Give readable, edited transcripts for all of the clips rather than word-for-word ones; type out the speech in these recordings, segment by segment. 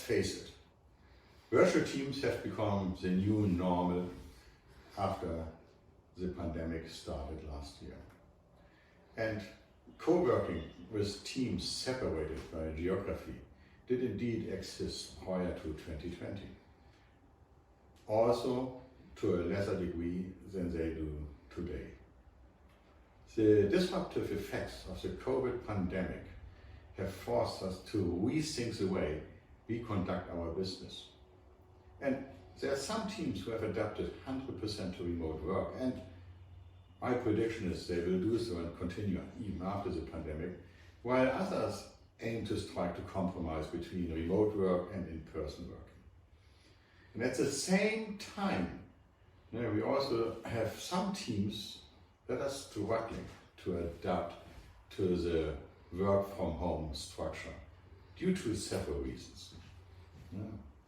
face it, virtual teams have become the new normal after the pandemic started last year. And co-working with teams separated by geography did indeed exist prior to 2020. Also to a lesser degree than they do today. The disruptive effects of the COVID pandemic have forced us to rethink the way we conduct our business. And there are some teams who have adapted 100% to remote work, and my prediction is they will do so and continue even after the pandemic, while others aim to strike a compromise between remote work and in-person working. And at the same time, we also have some teams that are struggling to adapt to the work from home structure due to several reasons.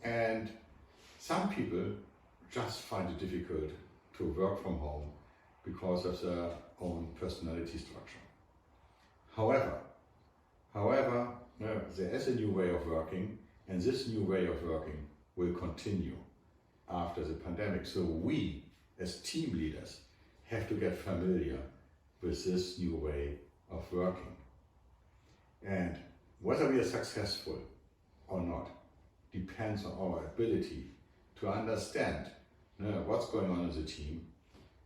And some people just find it difficult to work from home because of their own personality structure. However, there is a new way of working, and this new way of working will continue after the pandemic. So we, as team leaders, have to get familiar with this new way of working. And whether we are successful or not depends on our ability to understand what's going on in the team,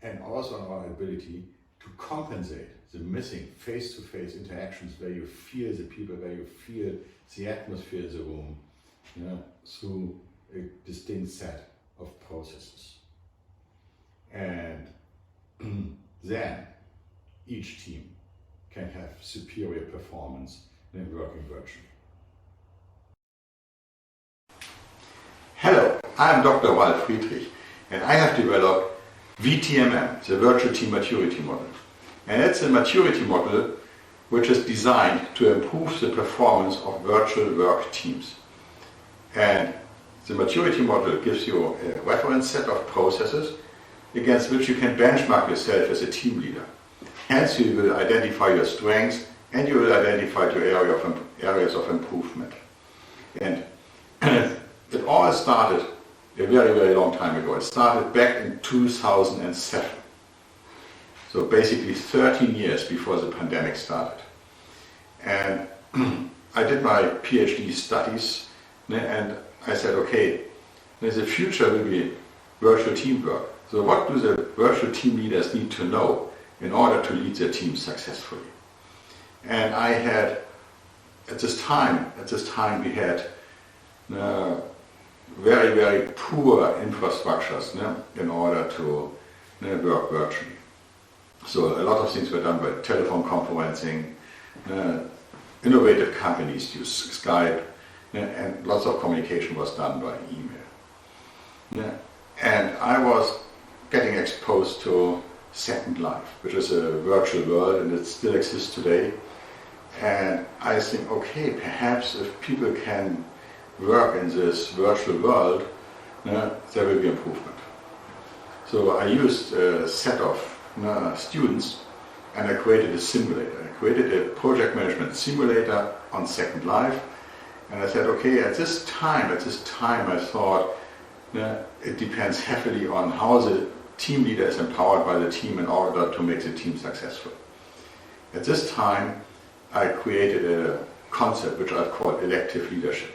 and also on our ability to compensate the missing face-to-face interactions where you feel the people, where you feel the atmosphere in the room, through a distinct set of processes. And then each team can have superior performance than working virtually. Hello, I'm Dr. Ralf Friedrich, and I have developed VTMM, the Virtual Team Maturity Model. And it's a maturity model which is designed to improve the performance of virtual work teams. And the maturity model gives you a reference set of processes against which you can benchmark yourself as a team leader. Hence you will identify your strengths and you will identify your areas of improvement. And it all started a very, very long time ago. It started back in 2007. So basically 13 years before the pandemic started. And I did my PhD studies, and I said, okay, the future will be virtual teamwork. So what do the virtual team leaders need to know in order to lead their team successfully? And I had, at this time we had very, very poor infrastructures in order to work virtually. So a lot of things were done by telephone conferencing, innovative companies use Skype, and lots of communication was done by email. And I was getting exposed to Second Life, which is a virtual world, and it still exists today. And I think, okay, perhaps if people can work in this virtual world, there will be improvement. So I used a set of students, and I created a simulator. I created a project management simulator on Second Life, and I said, okay, at this time I thought it depends heavily on how the team leader is empowered by the team in order to make the team successful. At this time I created a concept which I've called elective leadership.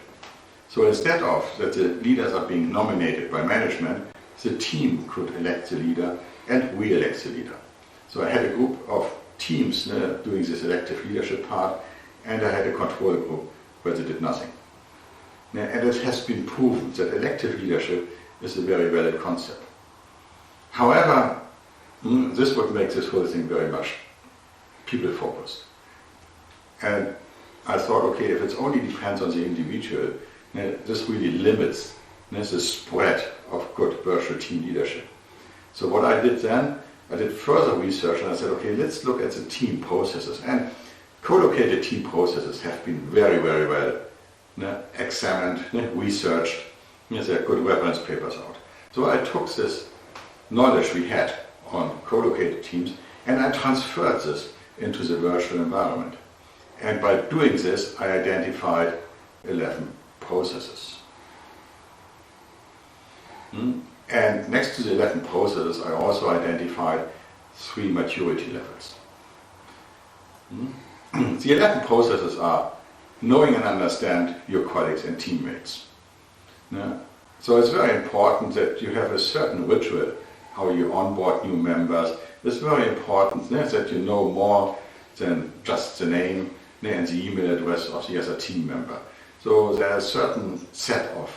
So instead of that the leaders are being nominated by management, the team could elect the leader and re-elect the leader. So I had a group of teams doing this elective leadership part, and I had a control group where they did nothing. And it has been proven that elective leadership is a very valid concept. However, this would make this whole thing very much people-focused. And I thought, okay, if it only depends on the individual, this really limits the spread of good virtual team leadership. So what I did then, I did further research, and I said, okay, let's look at the team processes. And co-located team processes have been very, very well examined, researched. There are good reference papers out. So I took this knowledge we had on co-located teams, and I transferred this into the virtual environment. And by doing this, I identified 11 processes. And next to the 11 processes, I also identified 3 maturity levels. The 11 processes are knowing and understand your colleagues and teammates. So it's very important that you have a certain ritual, how you onboard new members. It's very important that you know more than just the name and the email address of the other team member. So there are a certain set of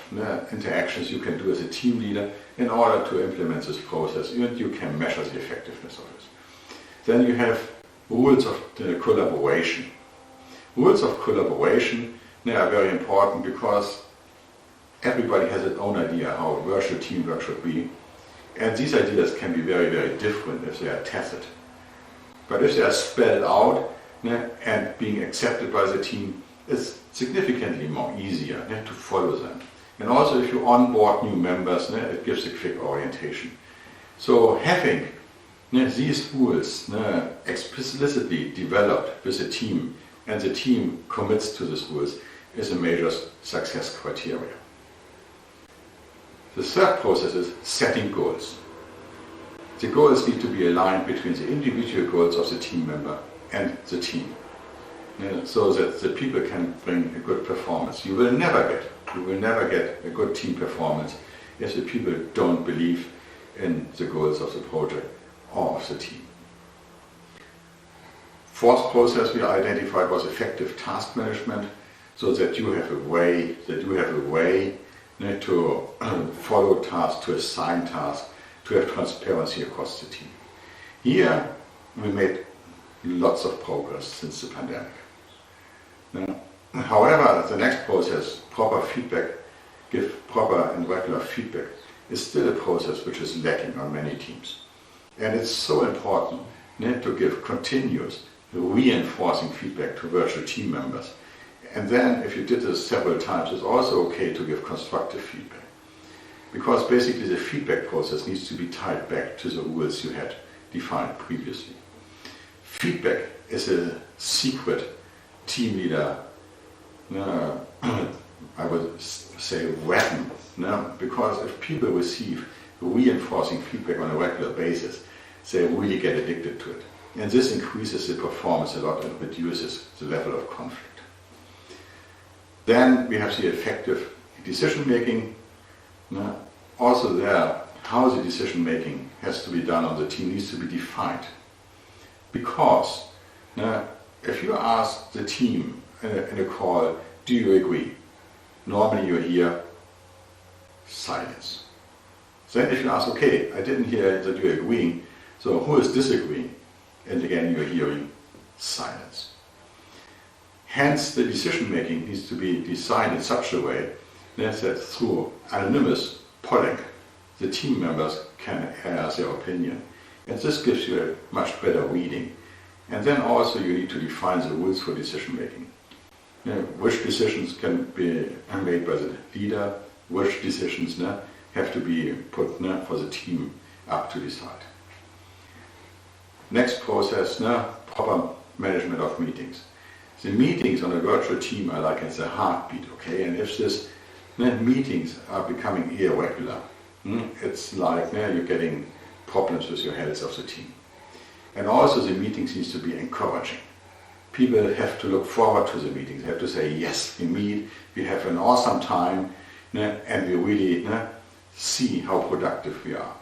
interactions you can do as a team leader in order to implement this process, and you can measure the effectiveness of it. Then you have rules of collaboration. Rules of collaboration are very important because everybody has its own idea how virtual teamwork should be, and these ideas can be very, very different if they are tested. But if they are spelled out and being accepted by the team, it's significantly more easier to follow them. And also if you onboard new members, it gives a quick orientation. So having these rules explicitly developed with the team, and the team commits to these rules, is a major success criteria. The third process is setting goals. The goals need to be aligned between the individual goals of the team member and the team, so that the people can bring a good performance. You will never get a good team performance if the people don't believe in the goals of the project or of the team. Fourth process we identified was effective task management, so that you have a way to follow tasks, to assign tasks, to have transparency across the team. Here we made lots of progress since the pandemic. However, the next process, give proper and regular feedback, is still a process which is lacking on many teams. And it's so important to give continuous, reinforcing feedback to virtual team members. And then, if you did this several times, it's also okay to give constructive feedback. Because basically the feedback process needs to be tied back to the rules you had defined previously. Feedback is a secret team leader, I would say, weapon. Because if people receive reinforcing feedback on a regular basis, they really get addicted to it. And this increases the performance a lot and reduces the level of conflict. Then we have the effective decision making. Also there, how the decision making has to be done on the team needs to be defined. Because if you ask the team in a call, do you agree? Normally you hear silence. Then if you ask, okay, I didn't hear that you're agreeing, so who is disagreeing? And again you're hearing silence. Hence the decision making needs to be designed in such a way that through anonymous polling the team members can air their opinion. And this gives you a much better reading. And then also you need to define the rules for decision making. Which decisions can be made by the leader, which decisions have to be put for the team up to decide. Next process, proper management of meetings. The meetings on a virtual team are like it's a heartbeat, okay? And if these meetings are becoming irregular, it's like you're getting problems with your health of the team. And also the meetings needs to be encouraging. People have to look forward to the meetings. They have to say, yes, we meet, we have an awesome time, and we really see how productive we are.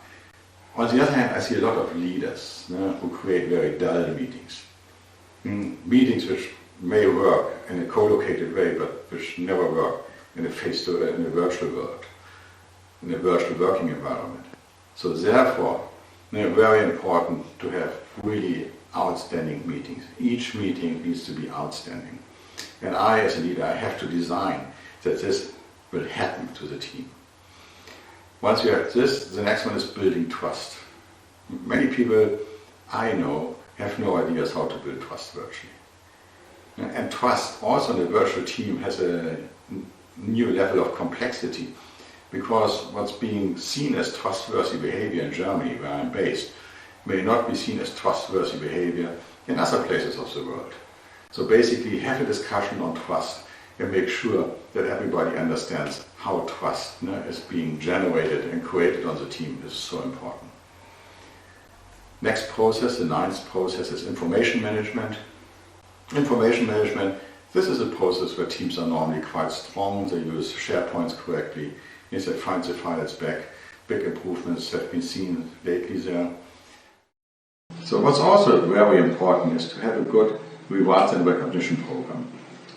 On the other hand, I see a lot of leaders who create very dull meetings. Meetings which may work in a co-located way, but which never work in a virtual world, in a virtual working environment. So therefore, very important to have really outstanding meetings. Each meeting needs to be outstanding. And I, as a leader, I have to design that this will happen to the team. Once you have this, the next one is building trust. Many people I know have no ideas how to build trust virtually. And trust also in a virtual team has a new level of complexity, because what's being seen as trustworthy behavior in Germany, where I'm based, may not be seen as trustworthy behavior in other places of the world. So basically have a discussion on trust and make sure that everybody understands how trust is being generated and created on the team is so important. Next process, the ninth process, is information management. Information management, this is a process where teams are normally quite strong. They use SharePoints correctly. They find the files back. Big improvements have been seen lately there. So what's also very important is to have a good rewards and recognition program.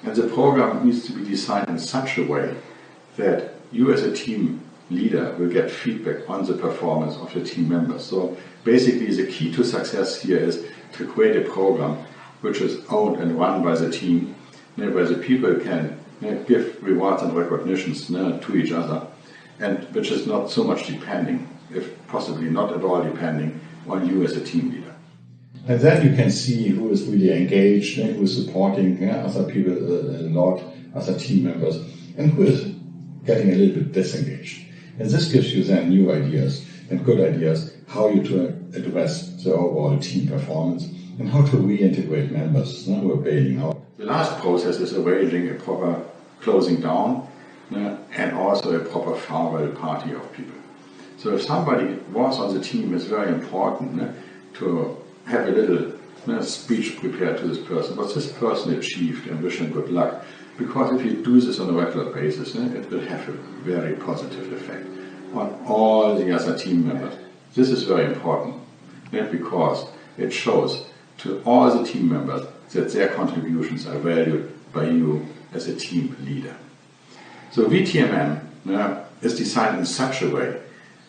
And the program needs to be designed in such a way that you as a team leader will get feedback on the performance of your team members. So basically the key to success here is to create a program which is owned and run by the team, where the people can give rewards and recognitions to each other, and which is not so much depending, if possibly not at all depending, on you as a team leader. And then you can see who is really engaged, who is supporting other people a lot, other team members, and who is getting a little bit disengaged. And this gives you then new ideas and good ideas how you to address the overall team performance and how to reintegrate members who are bailing out. The last process is arranging a proper closing down and also a proper farewell party of people. So if somebody was on the team, it's very important to have a little speech prepared to this person, what this person achieved, and wish him good luck. Because if you do this on a regular basis, it will have a very positive effect on all the other team members. This is very important because it shows to all the team members that their contributions are valued by you as a team leader. So VTMM is designed in such a way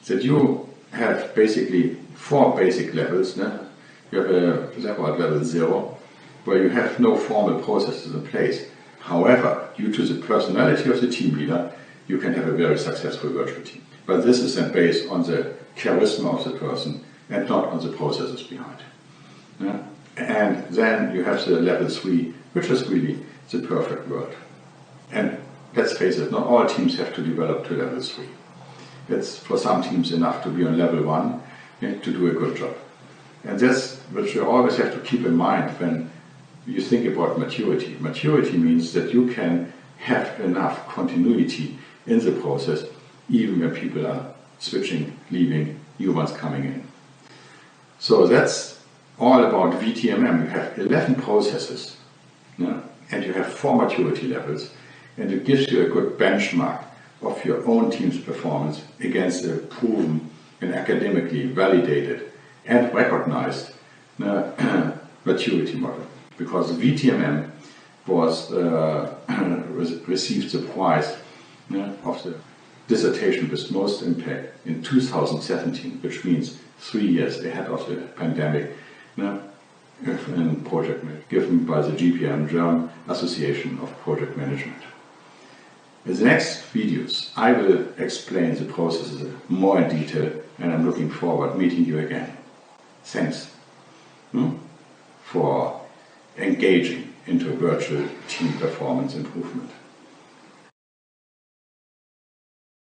that you have basically 4 basic levels. You have a level at level 0, where you have no formal processes in place. However, due to the personality of the team leader, you can have a very successful virtual team. But this is then based on the charisma of the person and not on the processes behind. And then you have the level 3, which is really the perfect world. And let's face it, not all teams have to develop to level 3. It's for some teams enough to be on level 1 to do a good job. And that's what you always have to keep in mind when you think about maturity. Maturity means that you can have enough continuity in the process, even when people are switching, leaving, new ones coming in. So that's all about VTMM. You have 11 processes, and you have 4 maturity levels, and it gives you a good benchmark of your own team's performance against a proven and academically validated and recognized maturity model. Because VTMM was received the prize of the dissertation with most impact in 2017, which means 3 years ahead of the pandemic, in project management, given by the GPM, German Association of Project Management. In the next videos, I will explain the processes more in detail, and I'm looking forward to meeting you again. Thanks for engaging into virtual team performance improvement.